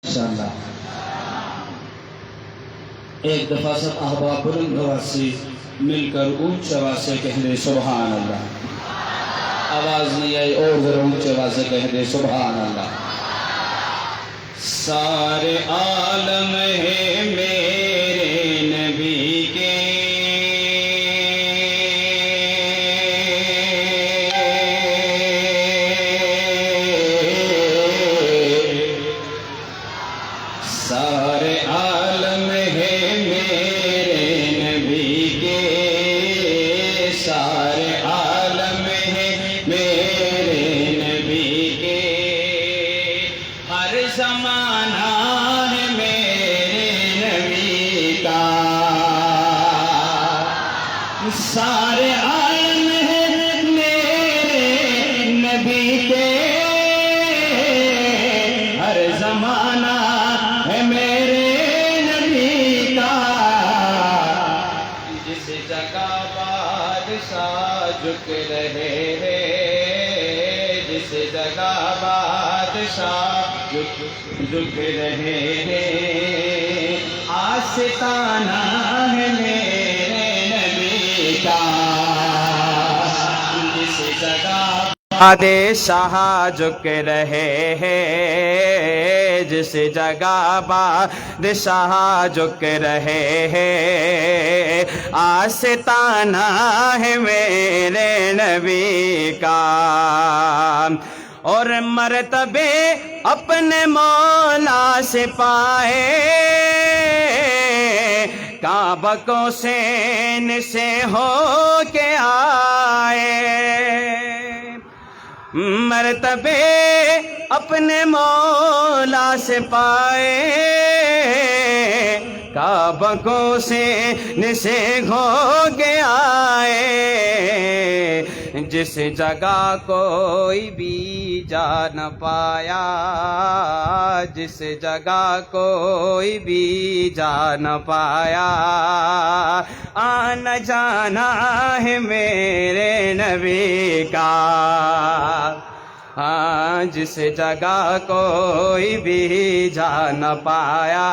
انشاءاللہ ایک دفعہ سب احباب بلند آواز سے مل کر اونچ آواز سے کہہ دے سبحان اللہ. آواز نہیں آئی اور ذرا اونچ آواز سے کہہ دے سبحان اللہ. سارے عالم ہے میرے نبی کے، سارے عالم ہے میرے نبی کے، سارے عالم ہے میرے نبی کے، ہر زمانہ ہے میرے نبی کا، سارے عالم ہے میرے نبی کے، ہر زمانہ ہے میرے نبی کا، جس جگہ بادشاہ جھک رہے ہیں، جس جگہ بادشاہ جھک رہے ہیں، آستانہ ہے میرے نبی کا، جس جگہ بادشاہ جھک رہے ہیں، جس جگہ بادشاہ جھک رہے ہیں، آستانہ ہے میرے نبی کا، اور مرتبے اپنے مولا سے پائے، کعبہ کو سین سے ہو کے آئے، مرتبے اپنے مولا سے پائے، کعبہ کو سین سے ہو کے آئے، جس جگہ کوئی بھی جا نہ پایا، جس جگہ کوئی بھی جا نہ پایا، آنا جانا ہے میرے نبی کا، ہاں جس جگہ کوئی بھی جا نہ پایا،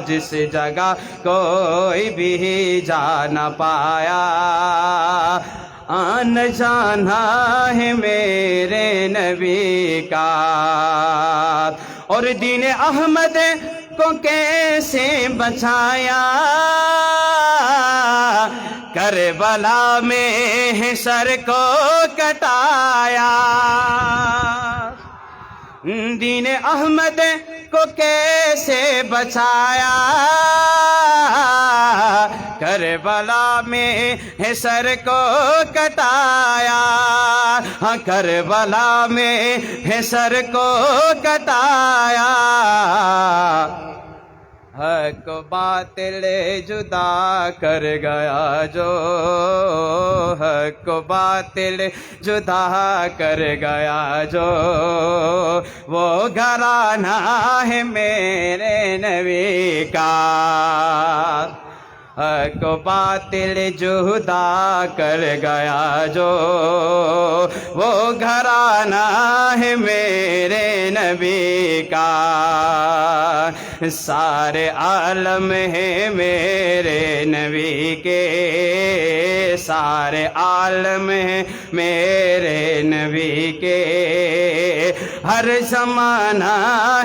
جس جگہ کوئی بھی جا نہ پایا، آن جانا ہے میرے نبی کا، اور دین احمد کو کیسے بچایا، کربلا میں سر کو کٹایا، دین احمد کو کیسے بچایا، کربلا میں سر کو کٹایا، ہاں کربلا میں سر کو کٹایا، حق باطل جدا کر گیا جو، حق باطل جدا کر گیا جو، وہ گھرانہ ہے میرے نبی کا، حق باطل جدا کر گیا جو، وہ گھرانہ ہے میرے نبی کا، سارے عالم ہے میرے نبی کے، سارے عالم ہے میرے نبی کے، ہر زمانہ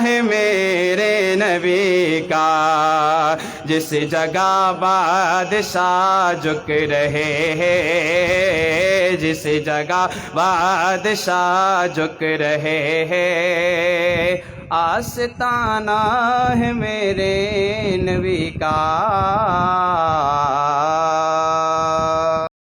ہے میرے نبی کا، جس جگہ بادشاہ جھک رہے ہیں، جس جگہ بادشاہ جھک رہے ہیں، آستانہ ہے میرے نبی کا۔